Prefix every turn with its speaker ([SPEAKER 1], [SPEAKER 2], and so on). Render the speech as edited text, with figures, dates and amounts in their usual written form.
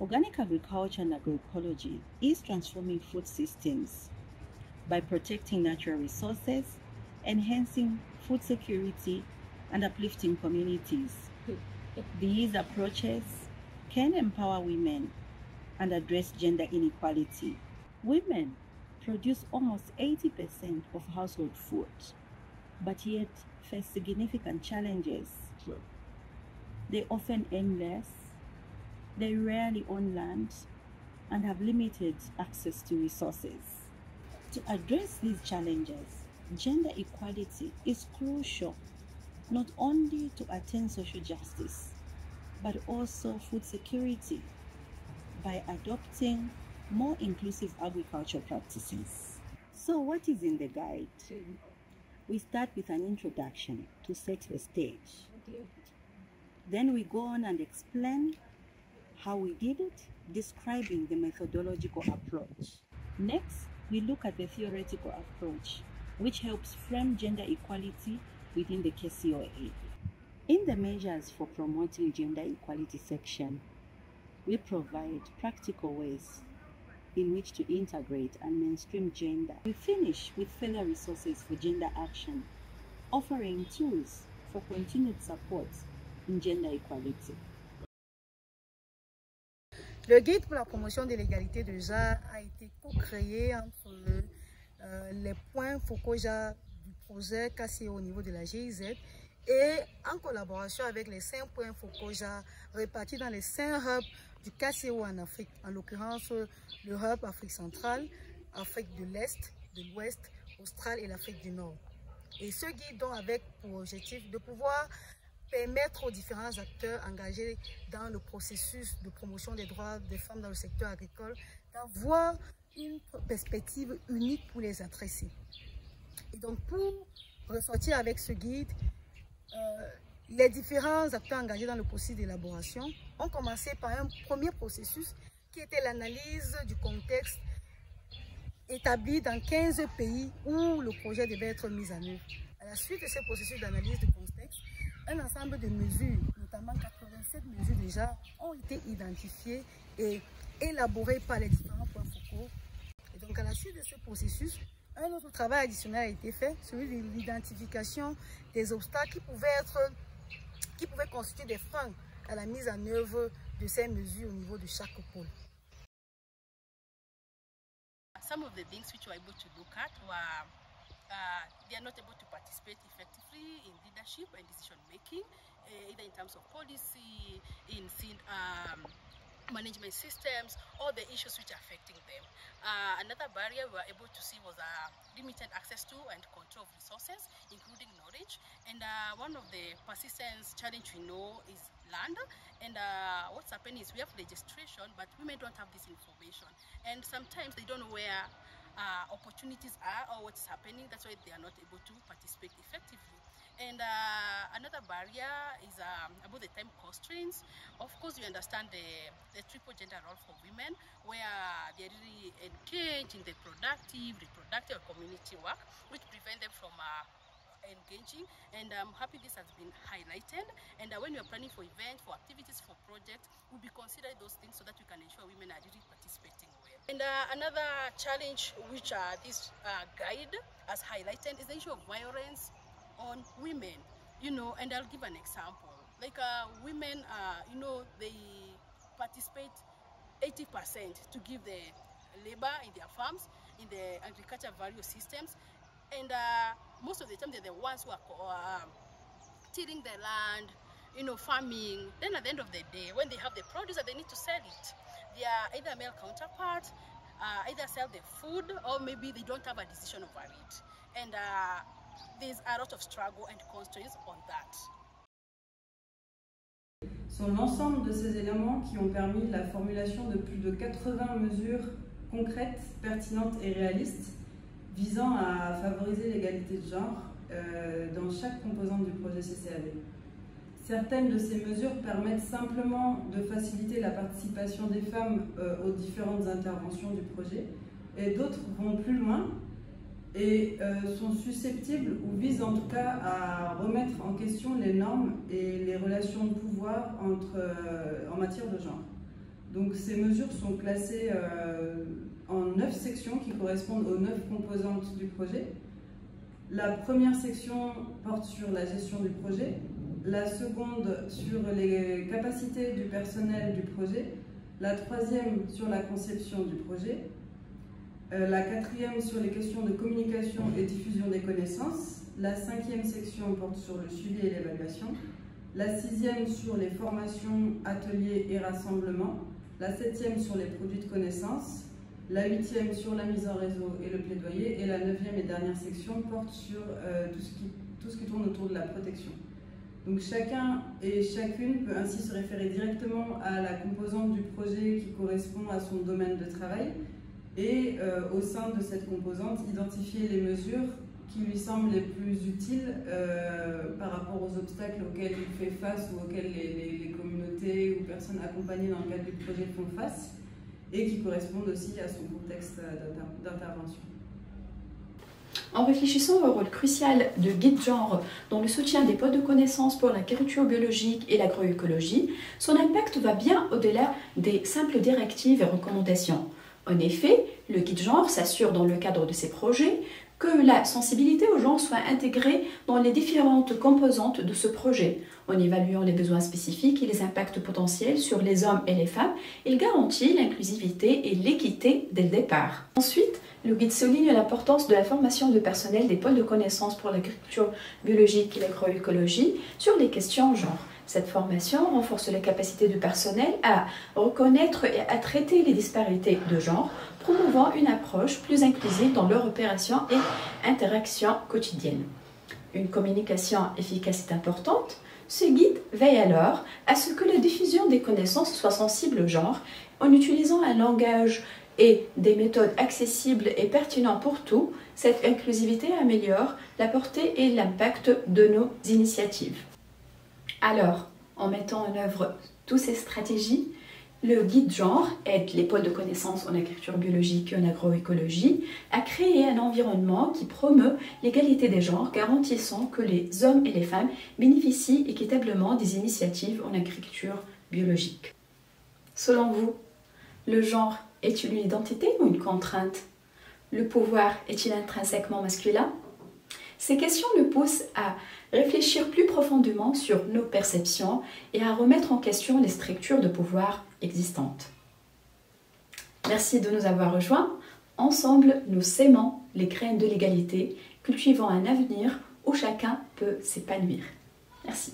[SPEAKER 1] Organic agriculture and agroecology is transforming food systems by protecting natural resources, enhancing food security, and uplifting communities. These approaches can empower women and address gender inequality. Women produce almost 80% of household food, but yet face significant challenges.
[SPEAKER 2] Sure.
[SPEAKER 1] They often earn less, they rarely own land, and have limited access to resources. To address these challenges, gender equality is crucial not only to attain social justice, but also food security by adopting more inclusive agriculture practices. So what is in the guide? We start with an introduction to set the stage. Then we go on and explain how we did it, describing the methodological approach. Next, we look at the theoretical approach, which helps frame gender equality within the KCOA. In the measures for promoting gender equality section, we provide practical ways in which to integrate and mainstream gender. We finish with further resources for gender action, offering tools for continued support in gender equality.
[SPEAKER 3] Le guide pour la promotion de l'égalité de genre a été co-créé entre les points focaux du projet KCO au niveau de la GIZ et en collaboration avec les 5 points focaux répartis dans les 5 hubs du KCO en Afrique, en l'occurrence le hub Afrique centrale, Afrique de l'Est, de l'Ouest, Australe et l'Afrique du Nord. Et ce guide donc avec pour objectif de pouvoir permettre aux différents acteurs engagés dans le processus de promotion des droits des femmes dans le secteur agricole d'avoir une perspective unique pour les adresser. Et donc pour ressortir avec ce guide, les différents acteurs engagés dans le processus d'élaboration ont commencé par un premier processus qui était l'analyse du contexte établi dans 15 pays où le projet devait être mis en œuvre. À la suite de ce processus d'analyse du contexte, un ensemble de mesures, notamment 87 mesures déjà, ont été identifiées et élaborées par les différents points focaux. Et donc à la suite de ce processus, un autre travail additionnel a été fait, celui de l'identification des obstacles qui pouvaient constituer des freins à la mise en œuvre de ces mesures au niveau de chaque pôle.
[SPEAKER 4] Some of the things which we were able to look at were they are not able to participate effectively in leadership and decision making, either in terms of policy, in management systems, or the issues which are affecting them. Another barrier we were able to see was limited access to and control of resources, including knowledge. And one of the persistence challenge we know is land. And what's happening is we have registration, but women don't have this information. And sometimes they don't know where opportunities are or what's happening. That's why they are not able to participate effectively. And another barrier is about the time constraints. Of course, we understand the triple gender role for women, where they really engage in the productive, reproductive, community work, which prevent them from engaging. And I'm happy this has been highlighted. And when we are planning for events, for activities, for projects, we'll be considering those things so that we can ensure women are really participating well. And another challenge which this guide has highlighted is the issue of violence on women, and I'll give an example. Like women, they participate 80% to give the labor in their farms, in the agriculture value systems, and most of the time they're the ones who are tilling the land, farming. Then at the end of the day, when they have the produce that they need to sell it, they are either male counterparts, either sell the food, or maybe they don't have a decision over it. And there's a lot of struggle and constraints on that.
[SPEAKER 5] Sont l'ensemble de ces éléments qui ont permis la formulation de plus de 80 mesures concrètes, pertinentes et réalistes visant à favoriser l'égalité de genre dans chaque composante du projet CCAV. Certaines de ces mesures permettent simplement de faciliter la participation des femmes aux différentes interventions du projet, et d'autres vont plus loin et sont susceptibles ou visent en tout cas à remettre en question les normes et les relations de pouvoir en matière de genre. Donc ces mesures sont classées en 9 sections qui correspondent aux 9 composantes du projet. La première section porte sur la gestion du projet, la seconde sur les capacités du personnel du projet, la troisième sur la conception du projet, la quatrième sur les questions de communication et diffusion des connaissances, la cinquième section porte sur le suivi et l'évaluation, la sixième sur les formations, ateliers et rassemblements, la septième sur les produits de connaissances, la huitième sur la mise en réseau et le plaidoyer, et la neuvième et dernière section porte sur tout ce qui tourne autour de la protection. Donc chacun et chacune peut ainsi se référer directement à la composante du projet qui correspond à son domaine de travail et au sein de cette composante, identifier les mesures qui lui semblent les plus utiles par rapport aux obstacles auxquels il fait face ou auxquels les communautés ou personnes accompagnées dans le cadre du projet font face, et qui correspondent aussi à son contexte d'intervention.
[SPEAKER 2] En réfléchissant au rôle crucial de guide genre dans le soutien des pôles de connaissances pour l'agriculture biologique et l'agroécologie, son impact va bien au-delà des simples directives et recommandations. En effet, le guide genre s'assure dans le cadre de ses projets que la sensibilité au genre soit intégrée dans les différentes composantes de ce projet. En évaluant les besoins spécifiques et les impacts potentiels sur les hommes et les femmes, il garantit l'inclusivité et l'équité dès le départ. Ensuite, le guide souligne l'importance de la formation de personnel des pôles de connaissances pour l'agriculture biologique et l'agroécologie sur les questions genre. Cette formation renforce les capacités du personnel à reconnaître et à traiter les disparités de genre, promouvant une approche plus inclusive dans leur opération et interaction quotidienne. Une communication efficace est importante. Ce guide veille alors à ce que la diffusion des connaissances soit sensible au genre en utilisant un langage et des méthodes accessibles et pertinentes pour tous. Cette inclusivité améliore la portée et l'impact de nos initiatives. Alors, en mettant en œuvre toutes ces stratégies, le guide genre aide les pôles de connaissances en agriculture biologique et en agroécologie à créer un environnement qui promeut l'égalité des genres, garantissant que les hommes et les femmes bénéficient équitablement des initiatives en agriculture biologique. Selon vous, le genre est-il une identité ou une contrainte? Le pouvoir est-il intrinsèquement masculin? Ces questions nous poussent à réfléchir plus profondément sur nos perceptions et à remettre en question les structures de pouvoir existantes. Merci de nous avoir rejoints. Ensemble, nous sémons les graines de l'égalité, cultivant un avenir où chacun peut s'épanouir. Merci.